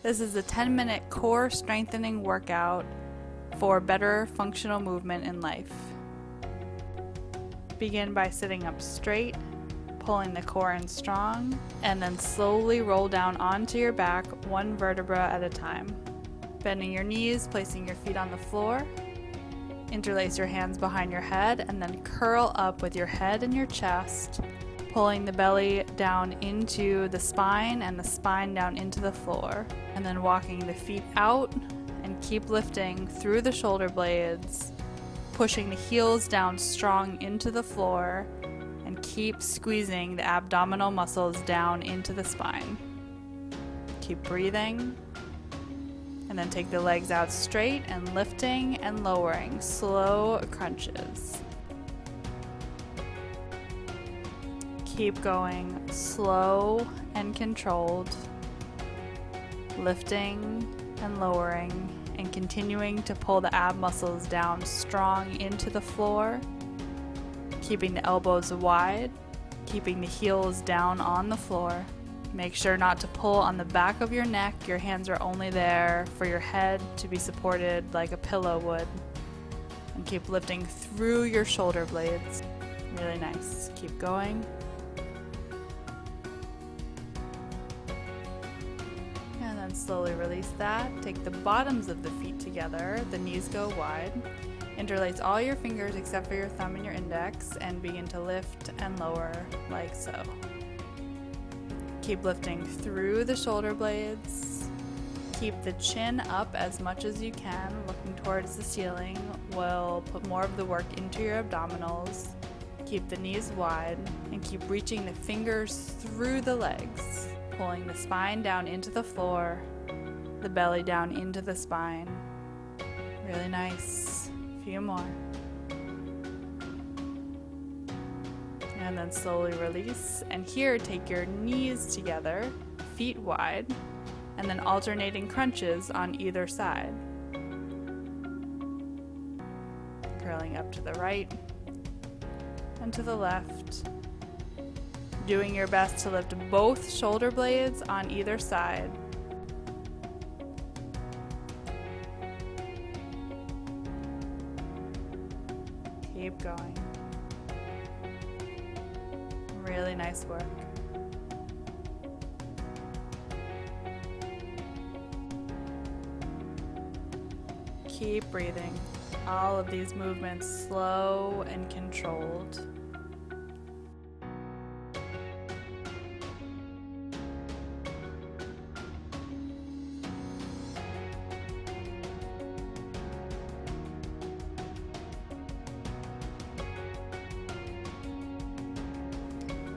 This is a 10-minute core strengthening workout for better functional movement in life. Begin by sitting up straight, pulling the core in strong, and then slowly roll down onto your back one vertebra at a time. Bending your knees, placing your feet on the floor. Interlace your hands behind your head and then curl up with your head and your chest, pulling the belly down into the spine and the spine down into the floor, and then walking the feet out and keep lifting through the shoulder blades, pushing the heels down strong into the floor, and keep squeezing the abdominal muscles down into the spine. Keep breathing, and then take the legs out straight and lifting and lowering, slow crunches. Keep going slow and controlled, lifting and lowering, and continuing to pull the ab muscles down strong into the floor, keeping the elbows wide, keeping the heels down on the floor. Make sure not to pull on the back of your neck. Your hands are only there for your head to be supported like a pillow would. And keep lifting through your shoulder blades. Really nice. Keep going. And then slowly release that. Take the bottoms of the feet together. The knees go wide. Interlace all your fingers except for your thumb and your index and begin to lift and lower like so. Keep lifting through the shoulder blades. Keep the chin up as much as you can, looking towards the ceiling. We'll put more of the work into your abdominals. Keep the knees wide and keep reaching the fingers through the legs, pulling the spine down into the floor, the belly down into the spine. Really nice. A few more. And then slowly release. And here, take your knees together, feet wide, and then alternating crunches on either side. Curling up to the right and to the left. Doing your best to lift both shoulder blades on either side. Keep going. Really nice work. Keep breathing. All of these movements slow and controlled.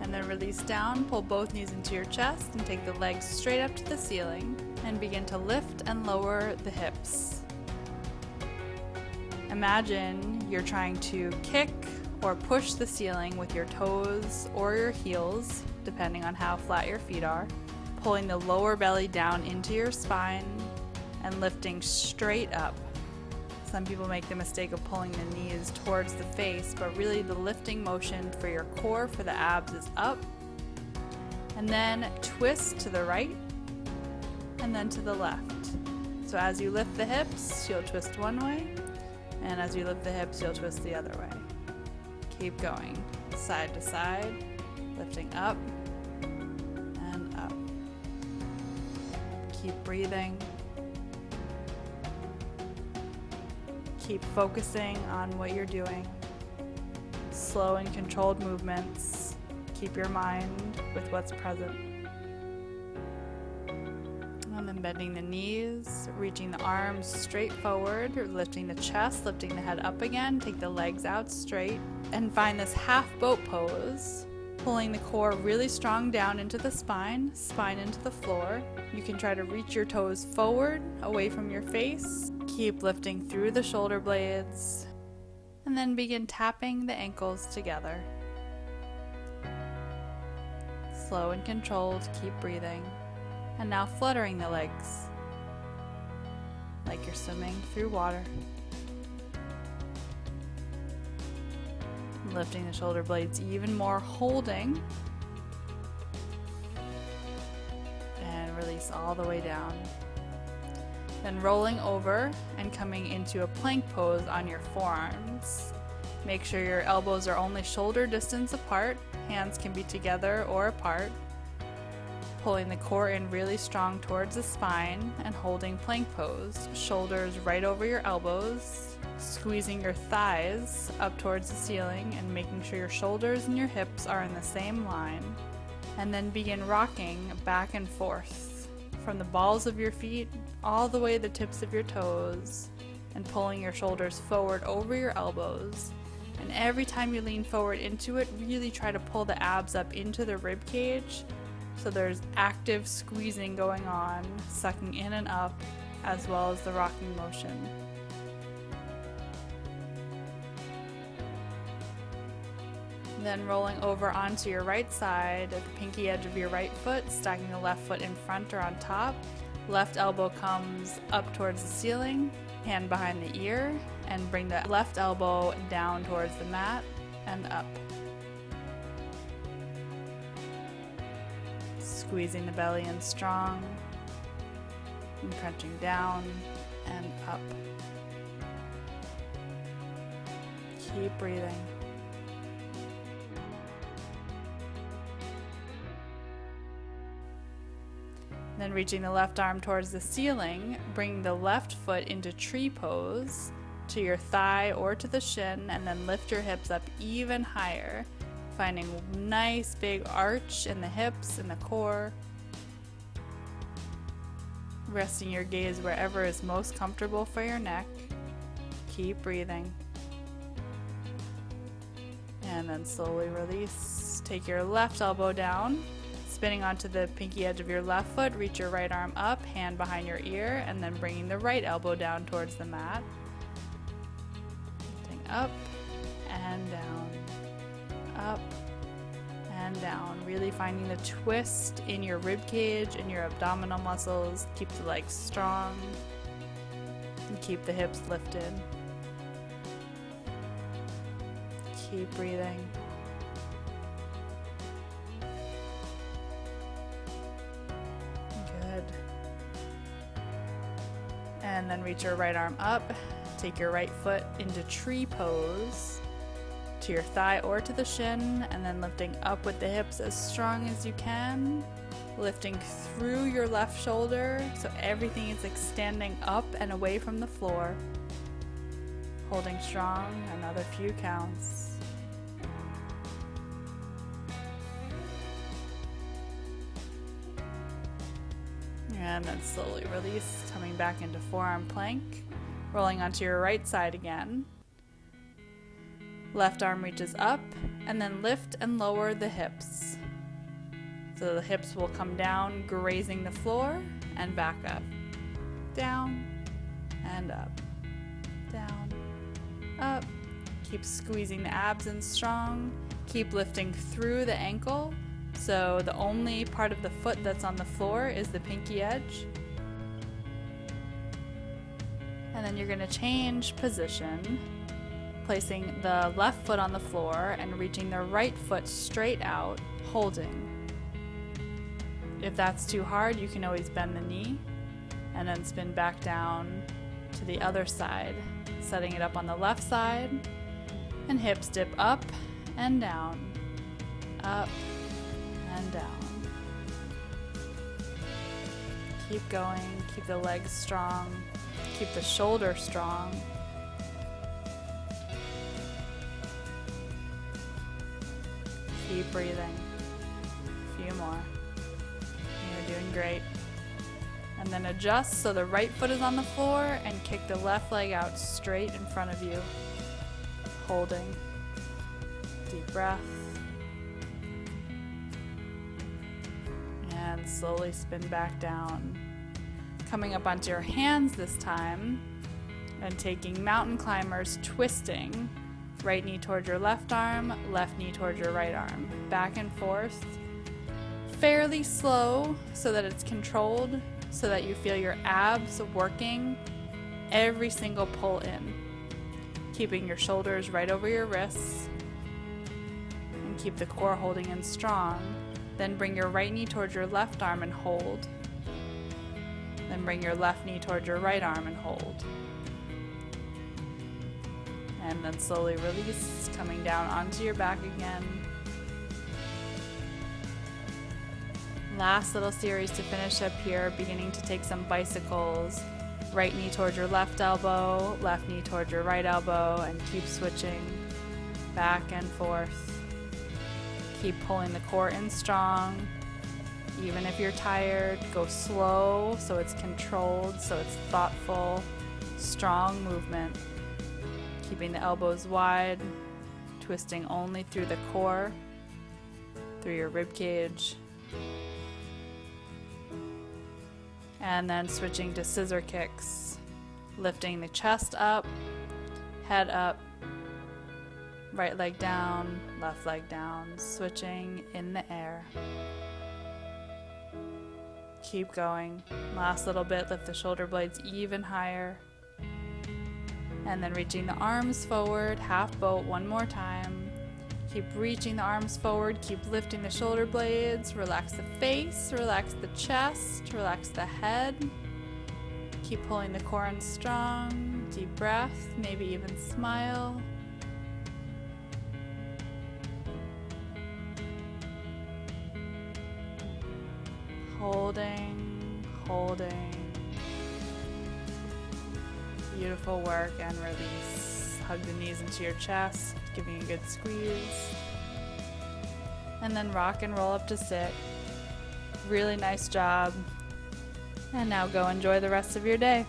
And then release down, pull both knees into your chest and take the legs straight up to the ceiling and begin to lift and lower the hips. Imagine you're trying to kick or push the ceiling with your toes or your heels, depending on how flat your feet are, pulling the lower belly down into your spine and lifting straight up. Some people make the mistake of pulling the knees towards the face, but really the lifting motion for your core, for the abs, is up. And then twist to the right and then to the left. So as you lift the hips, you'll twist one way, and as you lift the hips, you'll twist the other way. Keep going, side to side, lifting up and up. Keep breathing. Keep focusing on what you're doing. Slow and controlled movements. Keep your mind with what's present. And then bending the knees, reaching the arms straight forward, lifting the chest, lifting the head up again. Take the legs out straight and find this half boat pose, pulling the core really strong down into the spine, spine into the floor. You can try to reach your toes forward, away from your face. Keep lifting through the shoulder blades, and then begin tapping the ankles together. Slow and controlled, keep breathing. And now fluttering the legs, like you're swimming through water. Lifting the shoulder blades even more, holding. And release all the way down. Then rolling over and coming into a plank pose on your forearms. Make sure your elbows are only shoulder distance apart. Hands can be together or apart. Pulling the core in really strong towards the spine and holding plank pose. Shoulders right over your elbows. Squeezing your thighs up towards the ceiling and making sure your shoulders and your hips are in the same line. And then begin rocking back and forth from the balls of your feet all the way to the tips of your toes, and pulling your shoulders forward over your elbows. And every time you lean forward into it, really try to pull the abs up into the rib cage, so there's active squeezing going on, sucking in and up, as well as the rocking motion. Then rolling over onto your right side at the pinky edge of your right foot, stacking the left foot in front or on top. Left elbow comes up towards the ceiling, hand behind the ear, and bring the left elbow down towards the mat and up. Squeezing the belly in strong, and crunching down and up. Keep breathing. Then reaching the left arm towards the ceiling, bringing the left foot into tree pose to your thigh or to the shin, and then lift your hips up even higher, finding a nice big arch in the hips and the core. Resting your gaze wherever is most comfortable for your neck. Keep breathing. And then slowly release. Take your left elbow down. Spinning onto the pinky edge of your left foot, reach your right arm up, hand behind your ear, and then bringing the right elbow down towards the mat. Lifting up and down, up and down. Really finding the twist in your rib cage and your abdominal muscles. Keep the legs strong and keep the hips lifted. Keep breathing. And then reach your right arm up, take your right foot into tree pose to your thigh or to the shin, and then lifting up with the hips as strong as you can, lifting through your left shoulder so everything is extending up and away from the floor. Holding strong, another few counts. And then slowly release, coming back into forearm plank, rolling onto your right side again. Left arm reaches up, and then lift and lower the hips. So the hips will come down, grazing the floor, and back up. Down, and up. Down, up. Keep squeezing the abs in strong. Keep lifting through the ankle. So the only part of the foot that's on the floor is the pinky edge. And then you're going to change position, placing the left foot on the floor and reaching the right foot straight out, holding. If that's too hard, you can always bend the knee and then spin back down to the other side, setting it up on the left side, and hips dip up and down, up and down. Keep going, keep the legs strong, keep the shoulder strong. Keep breathing. A few more. You're doing great. And then adjust so the right foot is on the floor and kick the left leg out straight in front of you. Holding. Deep breath. And slowly spin back down. Coming up onto your hands this time and taking mountain climbers, twisting. Right knee towards your left arm, left knee towards your right arm. Back and forth. Fairly slow so that it's controlled, so that you feel your abs working every single pull in. Keeping your shoulders right over your wrists. And keep the core holding in strong. Then bring your right knee towards your left arm and hold. Then bring your left knee towards your right arm and hold. And then slowly release, coming down onto your back again. Last little series to finish up here, beginning to take some bicycles. Right knee towards your left elbow, left knee towards your right elbow, and keep switching back and forth. Keep pulling the core in strong. Even if you're tired, go slow so it's controlled, so it's thoughtful, strong movement. Keeping the elbows wide, twisting only through the core, through your rib cage. And then switching to scissor kicks, lifting the chest up, head up, right leg down, left leg down, switching in the air. Keep going. Last little bit, lift the shoulder blades even higher. And then reaching the arms forward, half boat one more time. Keep reaching the arms forward, keep lifting the shoulder blades, relax the face, relax the chest, relax the head. Keep pulling the core in strong, deep breath, maybe even smile. Holding, holding. Beautiful work and release. Hug the knees into your chest, giving a good squeeze. And then rock and roll up to sit. Really nice job. And now go enjoy the rest of your day.